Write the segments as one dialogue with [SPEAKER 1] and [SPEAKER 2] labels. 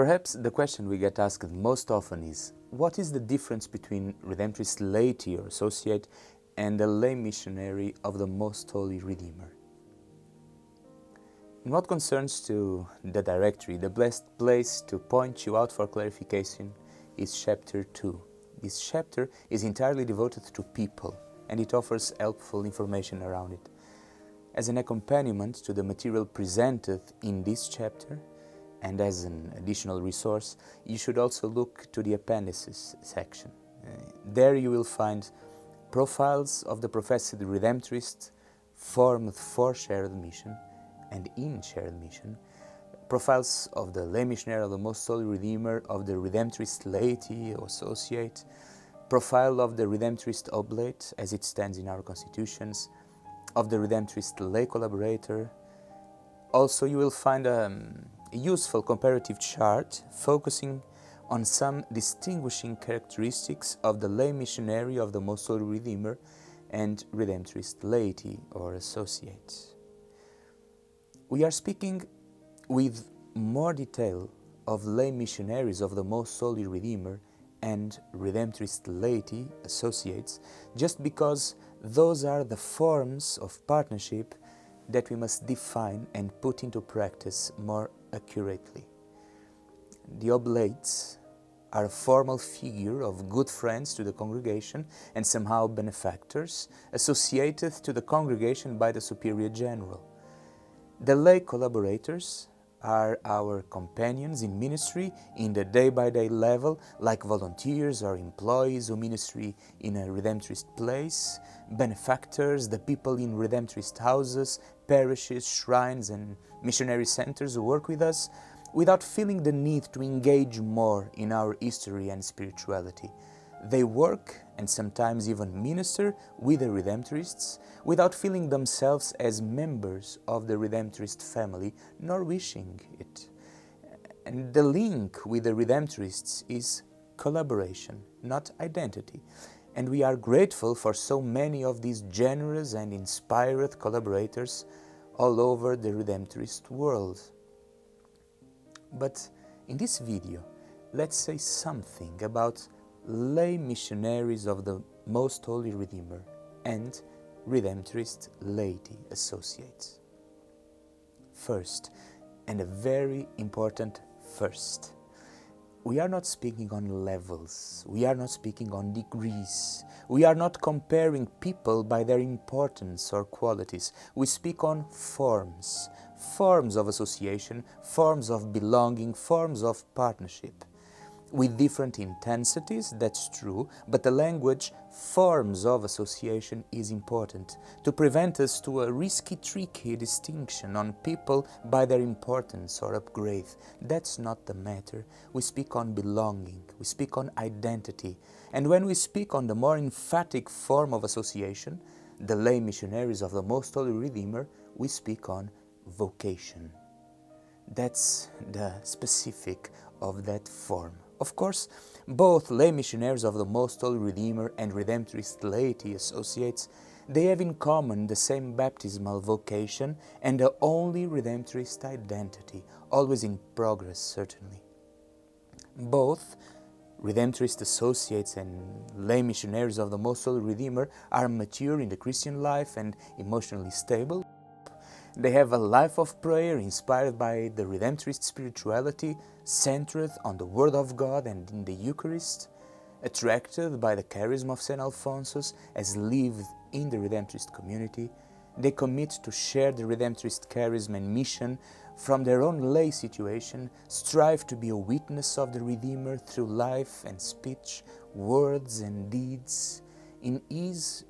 [SPEAKER 1] Perhaps the question we get asked most often is, what is the difference between Redemptorist laity or associate and a lay missionary of the Most Holy Redeemer? In what concerns to the directory, the best place to point you out for clarification is chapter 2. This chapter is entirely devoted to people, and it offers helpful information around it. As an accompaniment to the material presented in this chapter, and as an additional resource, you should also look to the appendices section. There you will find profiles of the professed Redemptorists formed for shared mission and in shared mission, profiles of the Lay Missionary of the Most Holy Redeemer, of the Redemptorist laity or associate, profile of the Redemptorist oblate as it stands in our constitutions, of the Redemptorist Lay Collaborator. Also you will find a useful comparative chart focusing on some distinguishing characteristics of the Lay Missionary of the Most Holy Redeemer and Redemptorist laity or associate. We are speaking with more detail of Lay Missionaries of the Most Holy Redeemer and Redemptorist laity associates just because those are the forms of partnership that we must define and put into practice more accurately. The oblates are a formal figure of good friends to the congregation and somehow benefactors associated to the congregation by the Superior General. The Lay Collaborators are our companions in ministry in the day-by-day level, like volunteers or employees who ministry in a Redemptorist place, benefactors, the people in Redemptorist houses, parishes, shrines and missionary centers who work with us without feeling the need to engage more in our history and spirituality. They work and sometimes even minister with the Redemptorists without feeling themselves as members of the Redemptorist family, nor wishing it. And the link with the Redemptorists is collaboration, not identity. And we are grateful for so many of these generous and inspired collaborators all over the Redemptorist world. But in this video, let's say something about Lay Missionaries of the Most Holy Redeemer and Redemptorist laity associates. First, and a very important first, we are not speaking on levels, we are not speaking on degrees, we are not comparing people by their importance or qualities. We speak on forms, forms of association, forms of belonging, forms of partnership. With different intensities, that's true, but the language forms of association is important to prevent us to a risky, tricky distinction on people by their importance or upgrade. That's not the matter. We speak on belonging, we speak on identity, and when we speak on the more emphatic form of association, the Lay Missionaries of the Most Holy Redeemer, we speak on vocation. That's the specific of that form. Of course, both Lay Missionaries of the Most Holy Redeemer and Redemptorist laity associates, they have in common the same baptismal vocation and the only Redemptorist identity, always in progress, certainly. Both Redemptorist associates and Lay Missionaries of the Most Holy Redeemer are mature in the Christian life and emotionally stable. They have a life of prayer inspired by the Redemptorist spirituality, centered on the Word of God and in the Eucharist, attracted by the charism of St. Alphonsus as lived in the Redemptorist community. They commit to share the Redemptorist charism and mission from their own lay situation, strive to be a witness of the Redeemer through life and speech, words and deeds, in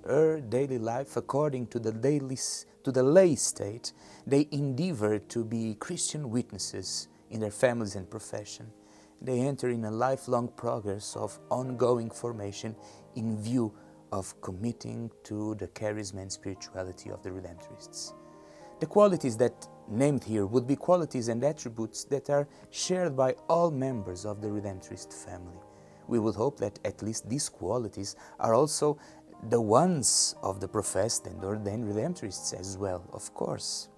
[SPEAKER 1] her daily life according to the lay state. They endeavor to be Christian witnesses in their families and profession. They enter in a lifelong progress of ongoing formation in view of committing to the charism and spirituality of the Redemptorists. The qualities that named here would be qualities and attributes that are shared by all members of the Redemptorist family. We would hope that at least these qualities are also the ones of the professed and ordained Redemptorists as well, of course.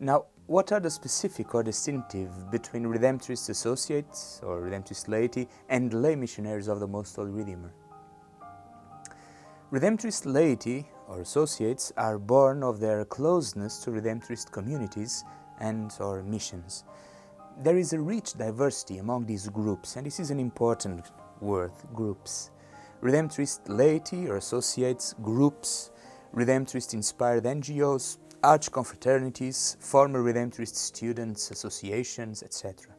[SPEAKER 1] Now, what are the specific or distinctive between Redemptorist associates or Redemptorist laity and lay missionaries of the Most Holy Redeemer? Redemptorist laity or associates are born of their closeness to Redemptorist communities and or missions. There is a rich diversity among these groups, and this is an important word, groups. Redemptorist laity or associates, groups, Redemptorist-inspired NGOs, arch-confraternities, former Redemptorist students, associations, etc.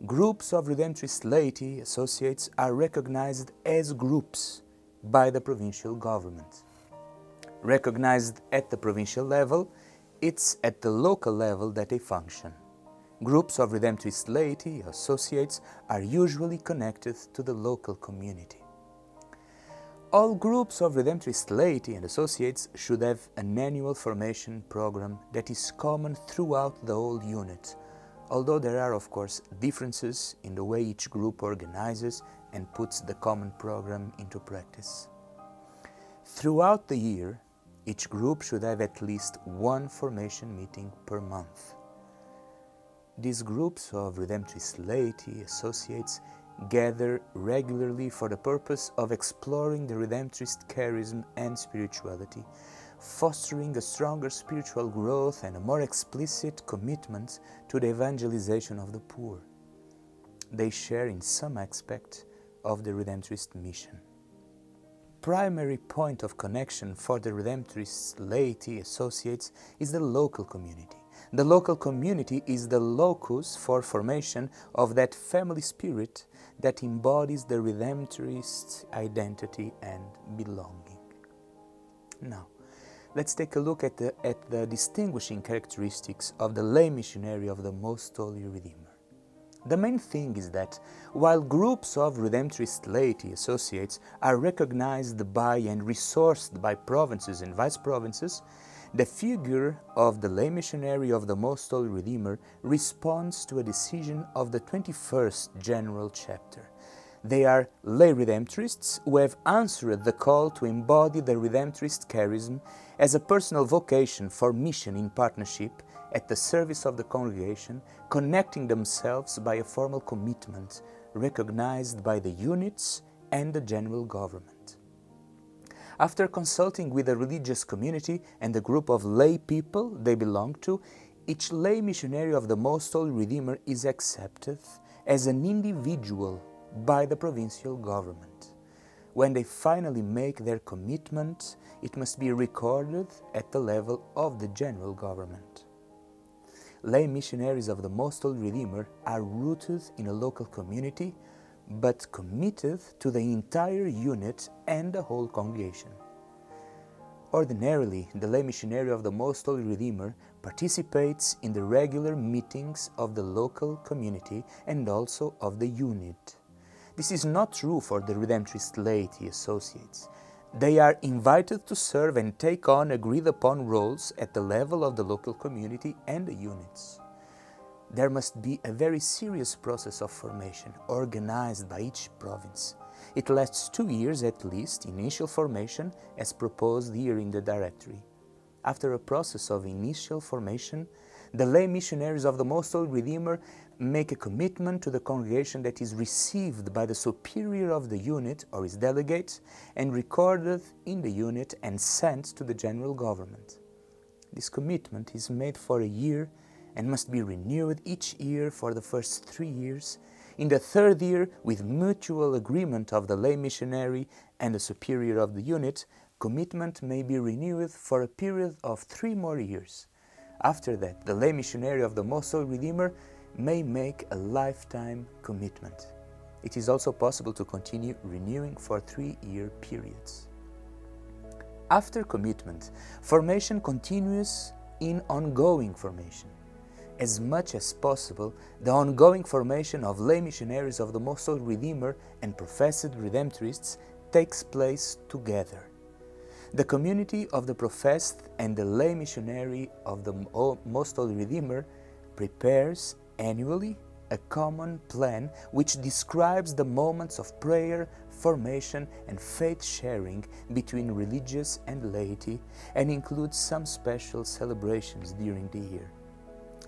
[SPEAKER 1] Groups of Redemptorist laity associates are recognized as groups by the provincial government. Recognized at the provincial level, it's at the local level that they function. Groups of Redemptorist laity associates are usually connected to the local community. All groups of Redemptorist laity and associates should have an annual formation program that is common throughout the whole unit, although there are of course differences in the way each group organizes and puts the common program into practice. Throughout the year, each group should have at least one formation meeting per month. These groups of Redemptorist laity associates gather regularly for the purpose of exploring the Redemptorist charism and spirituality, fostering a stronger spiritual growth and a more explicit commitment to the evangelization of the poor. They share in some aspect of the Redemptorist mission. Primary point of connection for the Redemptorist laity associates is the local community. The local community is the locus for formation of that family spirit that embodies the Redemptorist identity and belonging. Now, let's take a look at the distinguishing characteristics of the lay missionary of the Most Holy Redeemer. The main thing is that while groups of Redemptorist laity associates are recognized by and resourced by provinces and vice-provinces, the figure of the lay missionary of the Most Holy Redeemer responds to a decision of the 21st General Chapter. They are lay Redemptorists who have answered the call to embody the Redemptorist charism as a personal vocation for mission in partnership at the service of the congregation, connecting themselves by a formal commitment recognized by the units and the general government. After consulting with the religious community and the group of lay people they belong to, each lay missionary of the Most Holy Redeemer is accepted as an individual by the provincial government. When they finally make their commitment, it must be recorded at the level of the general government. Lay missionaries of the Most Holy Redeemer are rooted in a local community, but committed to the entire unit and the whole congregation. Ordinarily, the lay missionary of the Most Holy Redeemer participates in the regular meetings of the local community and also of the unit. This is not true for the Redemptorist laity associates. They are invited to serve and take on agreed-upon roles at the level of the local community and the units. There must be a very serious process of formation organized by each province. It lasts 2 years at least, initial formation as proposed here in the directory. After a process of initial formation, the lay missionaries of the Most Holy Redeemer make a commitment to the congregation that is received by the superior of the unit or his delegate and recorded in the unit and sent to the general government. This commitment is made for a year and must be renewed each year for the first 3 years. In the 3rd year, with mutual agreement of the lay missionary and the superior of the unit, commitment may be renewed for a period of 3 more years. After that, the lay missionary of the Most Holy Redeemer may make a lifetime commitment. It is also possible to continue renewing for 3-year periods. After commitment, formation continues in ongoing formation. As much as possible, the ongoing formation of lay missionaries of the Most Holy Redeemer and professed Redemptorists takes place together. The community of the professed and the lay missionary of the Most Holy Redeemer prepares annually a common plan which describes the moments of prayer, formation and faith sharing between religious and laity and includes some special celebrations during the year.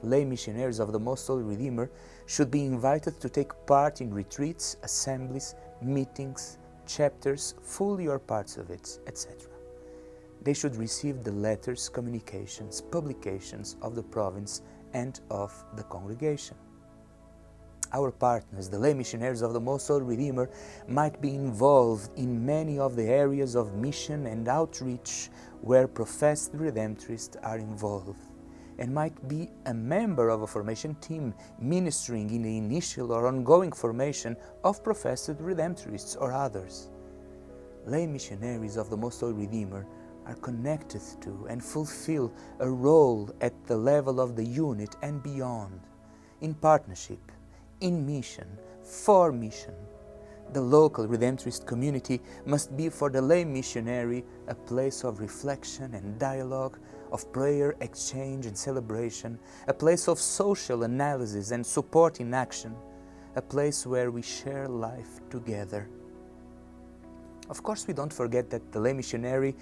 [SPEAKER 1] lay missionaries of the Most Holy Redeemer should be invited to take part in retreats, assemblies, meetings, chapters, fully or parts of it, etc. They should receive the letters, communications, publications of the province and of the congregation. Our partners, the lay missionaries of the Most Holy Redeemer, might be involved in many of the areas of mission and outreach where professed Redemptorists are involved, and might be a member of a formation team ministering in the initial or ongoing formation of professed Redemptorists or others. Lay missionaries of the Most Holy Redeemer are connected to and fulfill a role at the level of the unit and beyond, in partnership, in mission, for mission. The local Redemptorist community must be for the lay missionary a place of reflection and dialogue, of prayer, exchange and celebration, a place of social analysis and support in action, a place where we share life together. Of course, we don't forget that the lay missionary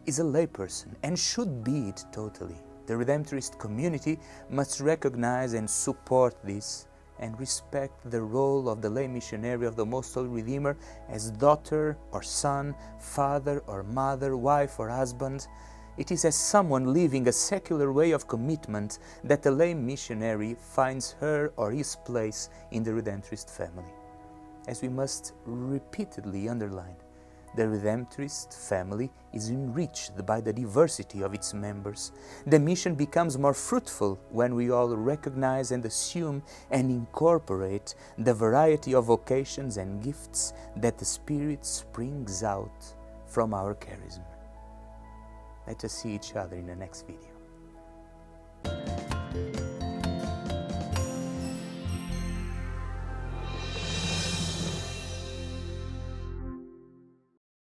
[SPEAKER 1] is a layperson and should be it totally. The Redemptorist community must recognize and support this and respect the role of the lay missionary of the Most Holy Redeemer as daughter or son, father or mother, wife or husband. It is as someone living a secular way of commitment that the lay missionary finds her or his place in the Redemptorist family. As we must repeatedly underline, the Redemptorist family is enriched by the diversity of its members. The mission becomes more fruitful when we all recognize and assume and incorporate the variety of vocations and gifts that the Spirit springs out from our charism. Let us see each other in the next video.